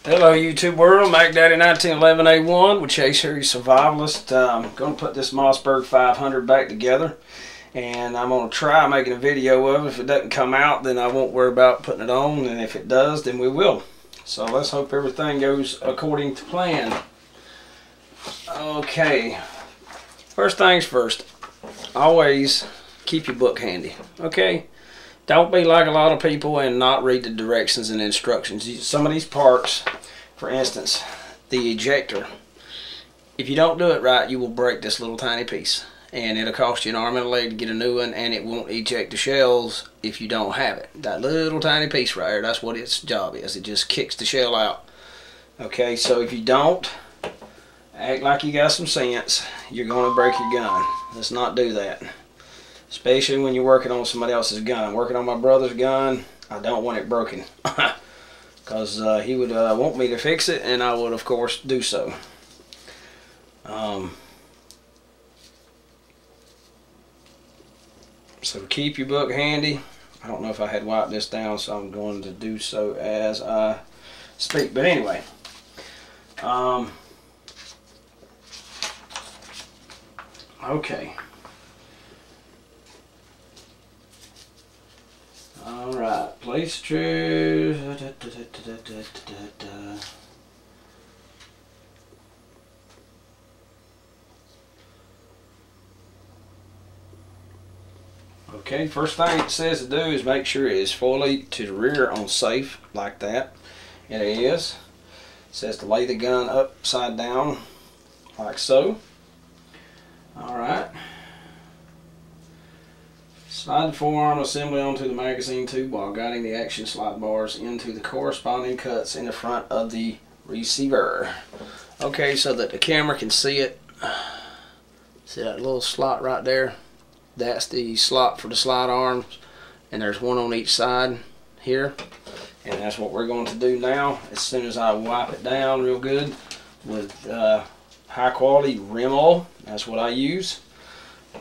Hello YouTube world, Mac Daddy 1911A1 with Chase here, Survivalist. I'm going to put this Mossberg 500 back together, and I'm going to try making a video of it. If it doesn't come out, then I won't worry about putting it on, and if it does, then we will. So let's hope everything goes according to plan. Okay, first things first, always keep your book handy, okay? Don't be like a lot of people and not read the directions and instructions. Some of these parts, for instance, the ejector, if you don't do it right, you will break this little tiny piece. And it'll cost you an arm and a leg to get a new one, and it won't eject the shells if you don't have it. That little tiny piece right there, that's what its job is. It just kicks the shell out. Okay, so if you don't act like you got some sense, you're going to break your gun. Let's not do that. Especially when you're working on somebody else's gun. I'm working on my brother's gun. I don't want it broken. Because he would want me to fix it, and I would, of course, do so. So keep your book handy. I don't know if I had wiped this down, so I'm going to do so as I speak. But anyway. Okay. Alright, place true. Okay, first thing it says to do is make sure it is fully to the rear on safe, like that. It is. It says to lay the gun upside down, like so. Alright. Slide the forearm assembly onto the magazine tube while guiding the action slide bars into the corresponding cuts in the front of the receiver. Okay, so that the camera can see it. See that little slot right there? That's the slot for the slide arms, and there's one on each side here. And that's what we're going to do now. As soon as I wipe it down real good with high quality rim oil, that's what I use.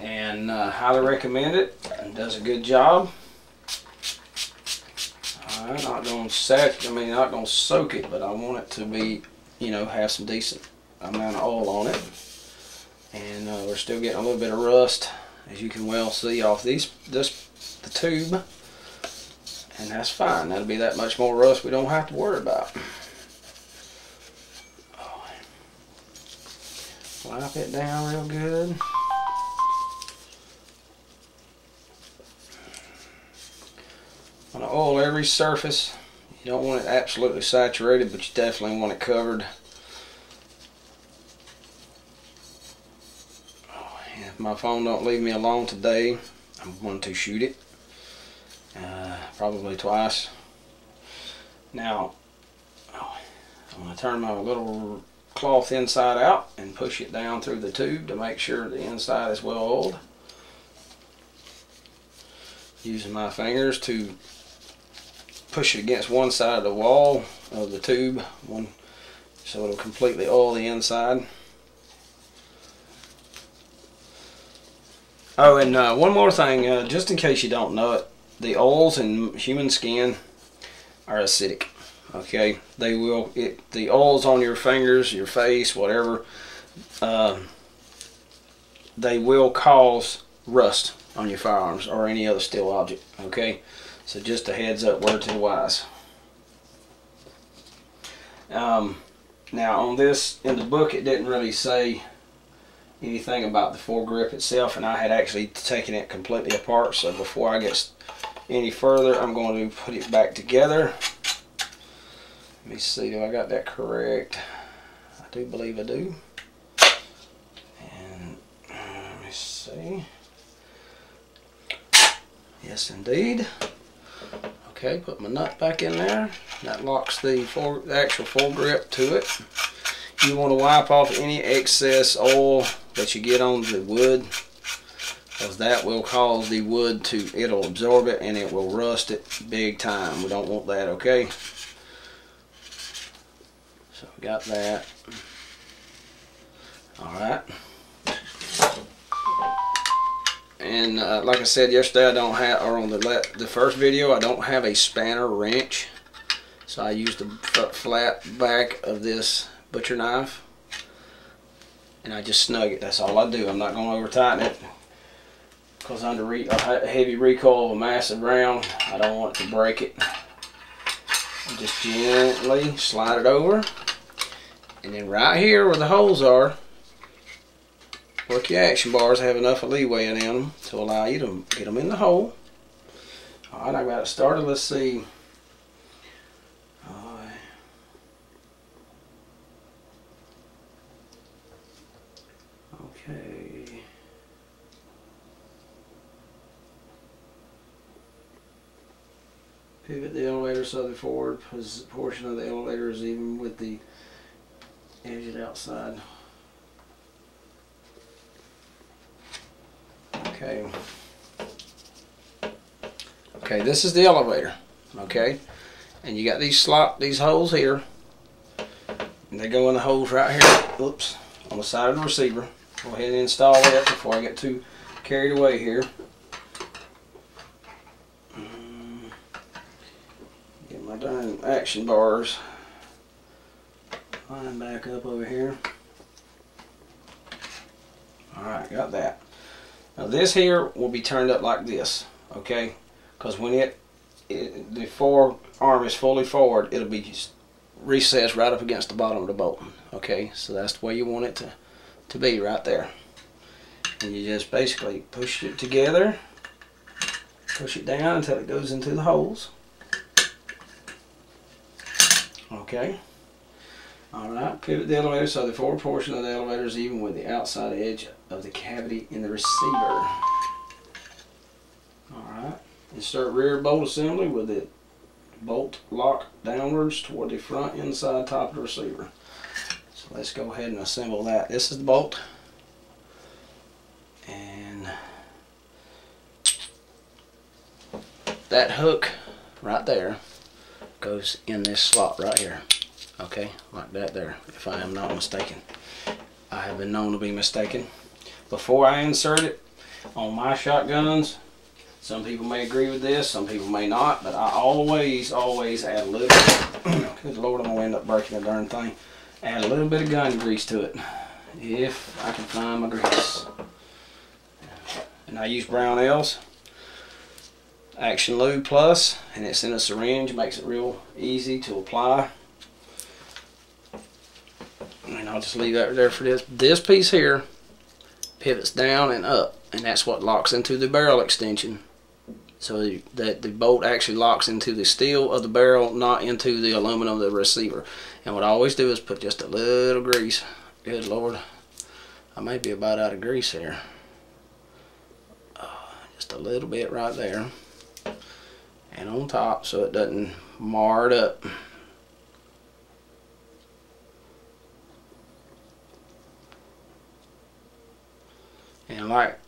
And highly recommend it. It does a good job. I'm not going to not going to soak it, but I want it to be, you know, have some decent amount of oil on it. And we're still getting a little bit of rust, as you can well see off the tube. And that's fine. That'll be that much more rust we don't have to worry about. Wipe it down real good. Want to oil every surface. You don't want it absolutely saturated, but you definitely want it covered. If my phone don't leave me alone today, I'm going to shoot it. Probably twice. Now, I'm going to turn my little cloth inside out and push it down through the tube to make sure the inside is well oiled. Using my fingers to push it against one side of the wall of the tube, so it'll completely oil the inside. Oh, and one more thing, just in case you don't know it, the oils in human skin are acidic. Okay, they will. The oils on your fingers, your face, whatever, they will cause rust on your firearms or any other steel object. Okay, so just a heads up, word to the wise. Now on this, in the book, it didn't really say anything about the foregrip itself, and I had actually taken it completely apart. So before I get any further, I'm going to put it back together. Let me see, do I got that correct? I do believe I do. And let me see. Yes, indeed. Okay, put my nut back in there. That locks the actual foregrip to it. You want to wipe off any excess oil that you get on the wood, because that will cause the wood to, it'll absorb it and it will rust it big time. We don't want that, okay? So we got that. Alright. And like I said yesterday, I don't have, or on the first video, I don't have a spanner wrench. So I use the flat back of this butcher knife, and I just snug it. That's all I do. I'm not going to over tighten it, because under a heavy recoil of a massive round, I don't want it to break it. Just gently slide it over, and then right here where the holes are, work your action bars, have enough leeway in them to allow you to get them in the hole. Alright, I got it started. Let's see. Okay. Pivot the elevator so the forward portion of the elevator is even with the edge outside. Okay. Okay, this is the elevator. Okay, and you got these holes here, and they go in the holes right here. Oops, on the side of the receiver. Go ahead and install that before I get too carried away here. Get my darn action bars. Line back up over here. Alright, got that. Now this here will be turned up like this, okay? Because when the forearm is fully forward, it'll be recessed right up against the bottom of the bolt. Okay, so that's the way you want it to be right there. And you just basically push it together, push it down until it goes into the holes. Okay. Alright, pivot the elevator so the forward portion of the elevator is even with the outside edge of the cavity in the receiver. Alright, insert rear bolt assembly with the bolt lock downwards toward the front inside top of the receiver. So let's go ahead and assemble that. This is the bolt, and that hook right there goes in this slot right here. Okay, like that there, if I am not mistaken. I have been known to be mistaken. Before I insert it on my shotguns, some people may agree with this, some people may not, but I always add a little, good Lord, I'm going to end up breaking the darn thing. Add a little bit of gun grease to it, if I can find my grease. And I use Brownells Action Lube Plus, and it's in a syringe, makes it real easy to apply. And I'll just leave that there for this. This piece here pivots down and up, and that's what locks into the barrel extension. So that the bolt actually locks into the steel of the barrel, not into the aluminum of the receiver. And what I always do is put just a little grease. Good Lord, I may be about out of grease here. Just a little bit right there, and on top so it doesn't mar it up. And like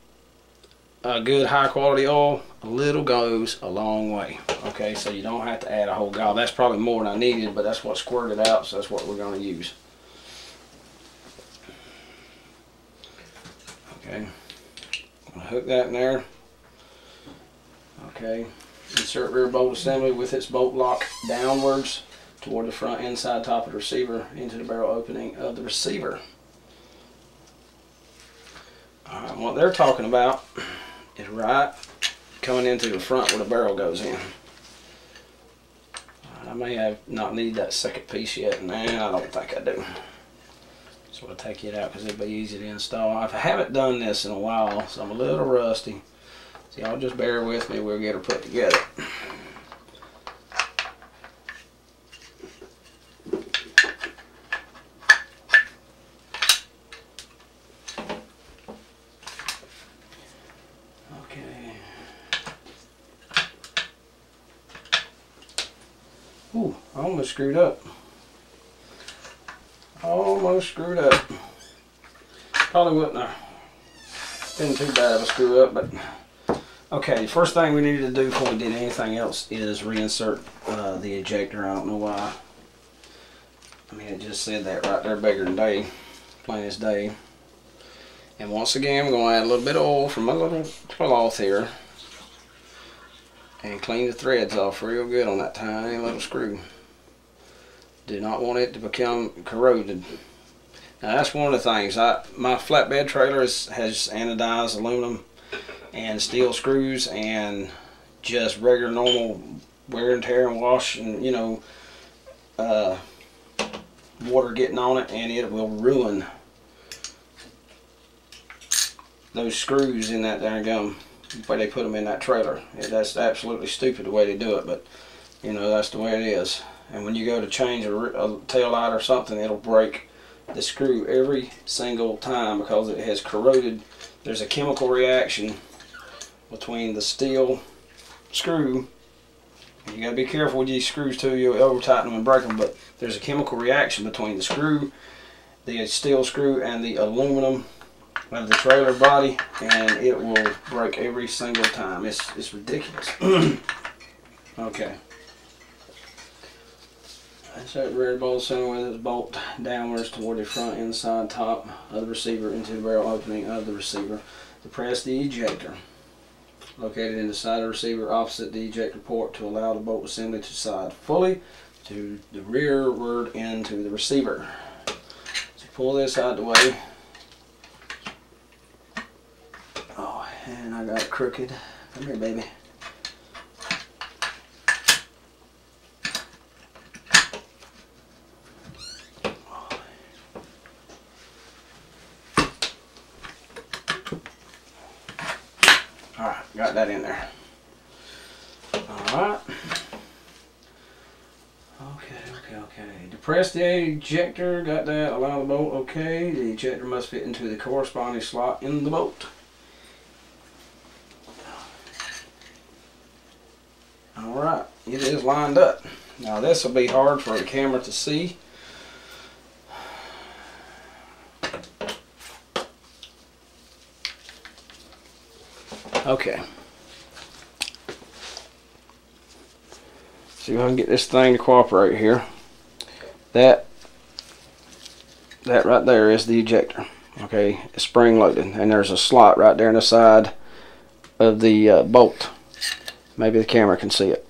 a good high quality oil, a little goes a long way. Okay, so you don't have to add a whole gallon. That's probably more than I needed, but that's what squirted out, so that's what we're going to use. Okay, I'm going to hook that in there. Okay, insert rear bolt assembly with its bolt lock downwards toward the front inside top of the receiver into the barrel opening of the receiver. Alright, what they're talking about is right coming into the front where the barrel goes in. I may not need that second piece yet, and I don't think I do. So I'll take it out because it'll be easy to install. I haven't done this in a while, so I'm a little rusty. So y'all just bear with me, we'll get her put together. Ooh, I almost screwed up. Almost screwed up. Probably wouldn't have been too bad of a screw up, but okay, first thing we needed to do before we did anything else is reinsert the ejector. I don't know why. I mean, it just said that right there, bigger than day, plain as day. And once again, I'm going to add a little bit of oil from my little cloth here and clean the threads off real good on that tiny little screw. Do not want it to become corroded. Now that's one of the things. My flatbed trailer has anodized aluminum and steel screws, and just regular normal wear and tear and wash, and you know, water getting on it, and it will ruin those screws in that darn gum where they put them in that trailer. That's absolutely stupid the way they do it, but you know, that's the way it is. And when you go to change a tail light or something, it'll break the screw every single time because it has corroded. There's a chemical reaction between the steel screw. You gotta be careful with these screws too. You'll over tighten them and break them, but there's a chemical reaction between the screw, the steel screw, and the aluminum of the trailer body, and it will break every single time. It's ridiculous. Okay. Insert the rear bolt assembly with its bolt downwards toward the front inside top of the receiver into the barrel opening of the receiver. Depress the ejector located in the side of the receiver opposite the ejector port to allow the bolt assembly to slide fully to the rearward into the receiver. So pull this out of the way. Oh, and I got it crooked. Come here, baby. Alright, got that in there. Alright. Okay. Depress the ejector, got that, allow the bolt, okay. The ejector must fit into the corresponding slot in the bolt. Alright, it is lined up. Now this will be hard for the camera to see. Okay. See if I can get this thing to cooperate here. That right there is the ejector. Okay, it's spring loaded, and there's a slot right there in the side of the bolt. Maybe the camera can see it,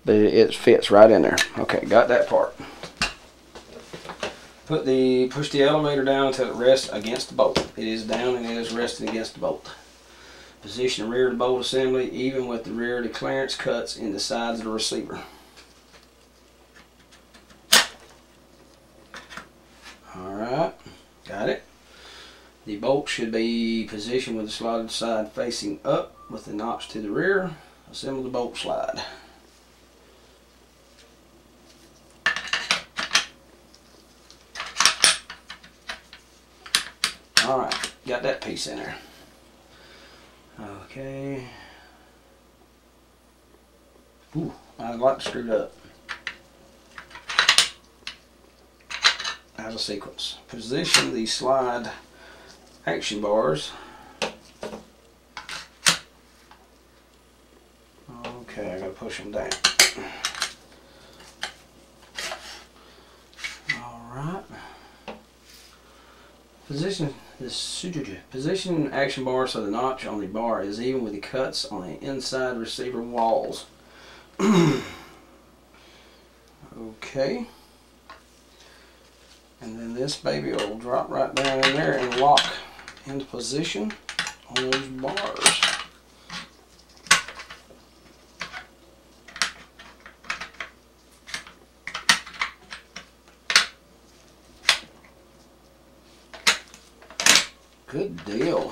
but it fits right in there. Okay, got that part. Push the elevator down until it rests against the bolt. It is down and it is resting against the bolt. Position the rear of the bolt assembly even with the rear of the clearance cuts in the sides of the receiver. Alright, got it. The bolt should be positioned with the slotted side facing up with the notch to the rear. Assemble the bolt slide. Alright, got that piece in there. Okay. Ooh, I'd like to screw it up. Out of sequence. Position the slide action bars. Okay, I gotta push them down. Alright. Position action bar so the notch on the bar is even with the cuts on the inside receiver walls. Okay. And then this baby will drop right down in there and lock into position on those bars. Good deal.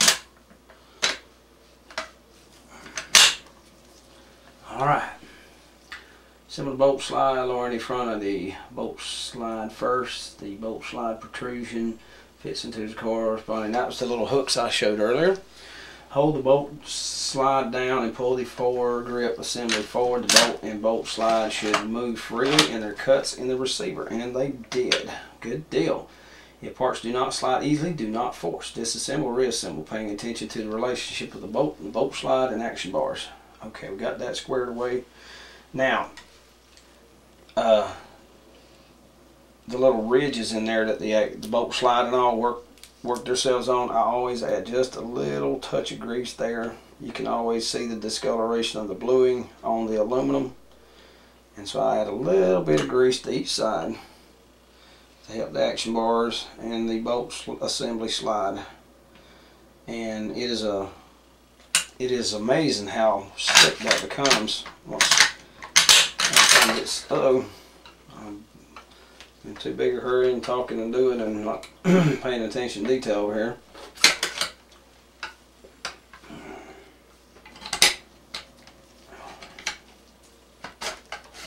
Alright. Assemble the bolt slide, lowering the front of the bolt slide first. The bolt slide protrusion fits into the corresponding. That was the little hooks I showed earlier. Hold the bolt slide down and pull the forward grip assembly forward. The bolt and bolt slide should move freely and their cuts in the receiver. And they did. Good deal. If parts do not slide easily, do not force. Disassemble, reassemble, paying attention to the relationship of the bolt and bolt slide and action bars. Okay, we got that squared away. Now, the little ridges in there that the bolt slide and all work themselves on, I always add just a little touch of grease there. You can always see the discoloration of the bluing on the aluminum. And so I add a little bit of grease to each side. to help the action bars and the bolt assembly slide. And it is amazing how slick that becomes once everything gets thorough. I'm in too big a hurry and talking and doing and not paying attention to detail over here.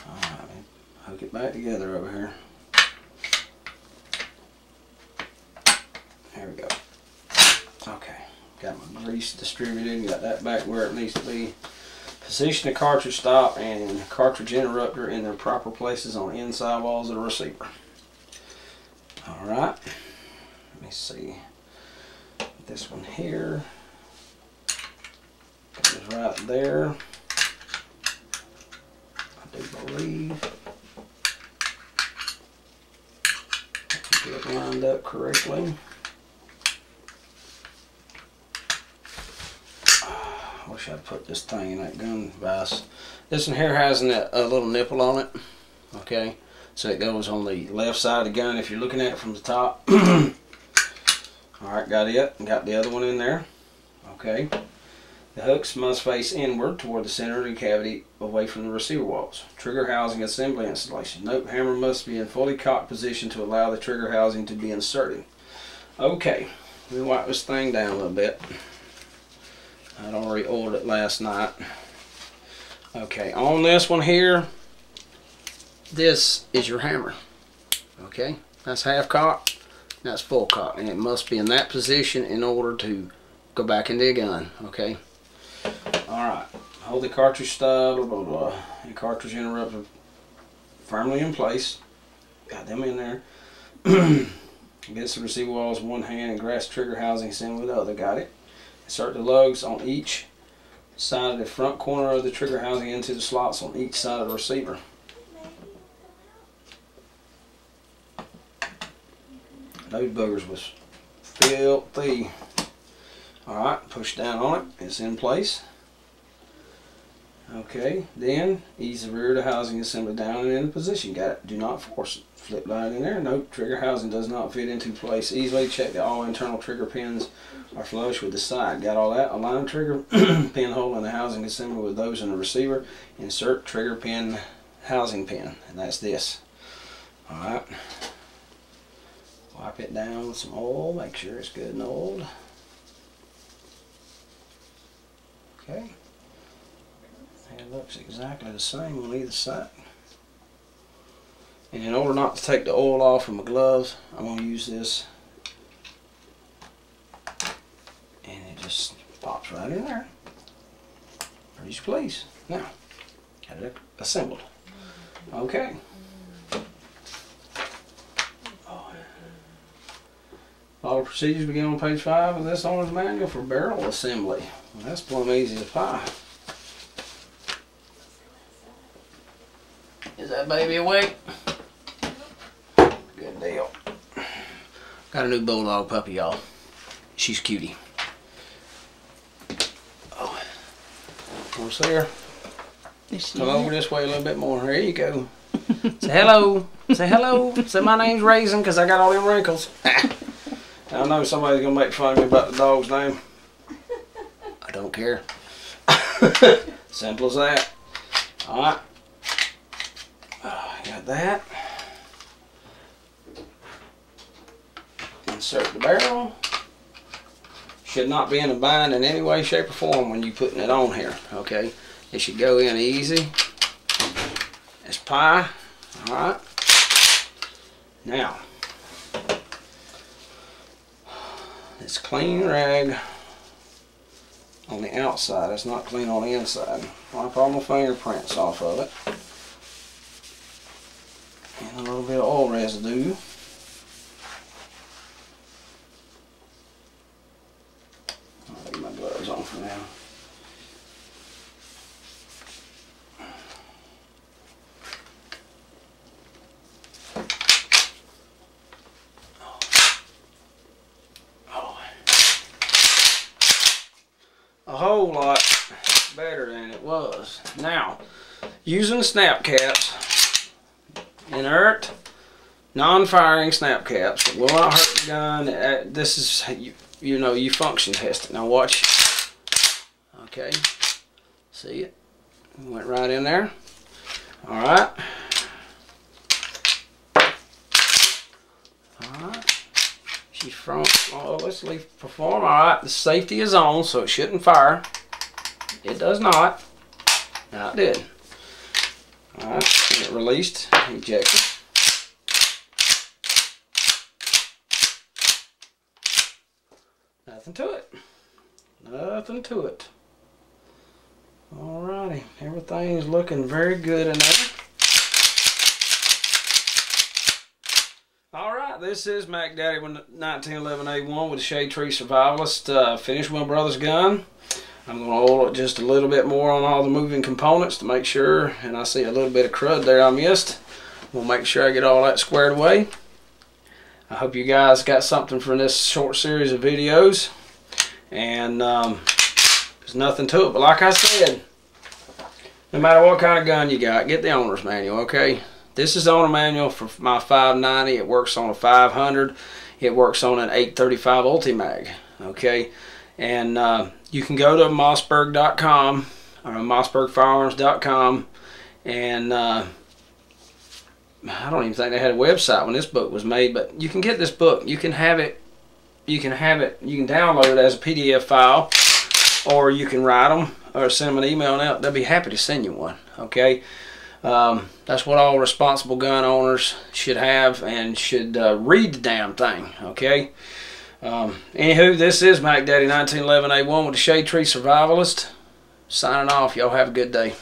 Alright, hook it back together over here. There we go. Okay, got my grease distributed, got that back where it needs to be. Position the cartridge stop and cartridge interrupter in their proper places on the inside walls of the receiver. Alright, let me see. This one here goes right there. I do believe I get it lined up correctly. I wish I'd put this thing in that gun vise. This one here has a little nipple on it. Okay, so it goes on the left side of the gun if you're looking at it from the top. Alright, got it. Got the other one in there. Okay. The hooks must face inward toward the center of the cavity away from the receiver walls. Trigger housing assembly installation. Note, hammer must be in fully cocked position to allow the trigger housing to be inserted. Okay, let me wipe this thing down a little bit. I'd already oiled it last night. Okay, on this one here, this is your hammer. Okay, that's half cock, that's full cock, and it must be in that position in order to go back into the gun. Okay, alright, hold the cartridge stub, blah blah blah, and cartridge interrupter firmly in place. Got them in there. Against the receiver walls with one hand and grasp trigger housing assembly with the other. Got it. Insert the lugs on each side of the front corner of the trigger housing into the slots on each side of the receiver. Those buggers was filthy. Alright, push down on it. It's in place. Okay, then ease the rear of the housing assembly down and into position. Got it. Do not force it. Flip line in there. Note, trigger housing does not fit into place easily. Check that all internal trigger pins are flush with the side. Got all that? Align trigger pin hole in the housing assembly with those in the receiver. Insert trigger pin housing pin, and that's this. Alright. Wipe it down with some oil. Make sure it's good and oiled. Okay. It looks exactly the same on either side. And in order not to take the oil off of my gloves, I'm going to use this. And it just pops right in there. Pretty please. Now, got it assembled. Okay. All procedures begin on page 5 of this owner's manual for barrel assembly. Well, that's plumb easy as pie. Is that baby awake? Good deal. Got a new bulldog puppy, y'all. She's cutie. Oh, want to see her? Come over this way a little bit more. There you go. Say hello. Say hello. Say my name's Raisin because I got all them wrinkles. I know somebody's going to make fun of me about the dog's name. I don't care. Simple as that. Alright. Got that. Insert the barrel. Should not be in a bind in any way, shape, or form when you're putting it on here. Okay. It should go in easy as pie. Alright. Now, it's clean rag on the outside. It's not clean on the inside. Wipe all my fingerprints off of it. And a little bit of oil residue. I'll leave my gloves on for now. A whole lot better than it was. Now, using the snap caps, inert, non-firing snap caps. It will not hurt the gun. This is, you know, you function test it. Now watch. Okay. See it? Went right in there. Alright. Alright. She's from, oh, let's leave perform. Alright, the safety is on, so it shouldn't fire. It does not. Now it did. Alright, it released, ejected. Nothing to it. Nothing to it. Alrighty, everything's looking very good in there. Alright, this is Mac Daddy 1911A1 with the Shade Tree Survivalist finished my brother's gun. I'm going to oil it just a little bit more on all the moving components to make sure, and I see a little bit of crud there I missed. We'll make sure I get all that squared away. I hope you guys got something from this short series of videos. And there's nothing to it, but like I said, no matter what kind of gun you got, get the owner's manual, okay? This is the owner manual for my 590. It works on a 500. It works on an 835 Ultimag, okay? And you can go to Mossberg.com or MossbergFirearms.com, and I don't even think they had a website when this book was made, but you can get this book. You can have it. You can download it as a PDF file, or you can write them or send them an email, and they'll be happy to send you one, okay? That's what all responsible gun owners should have, and should read the damn thing, okay? Anywho, this is Mac Daddy 1911A1 with the Shade Tree Survivalist. Signing off. Y'all have a good day.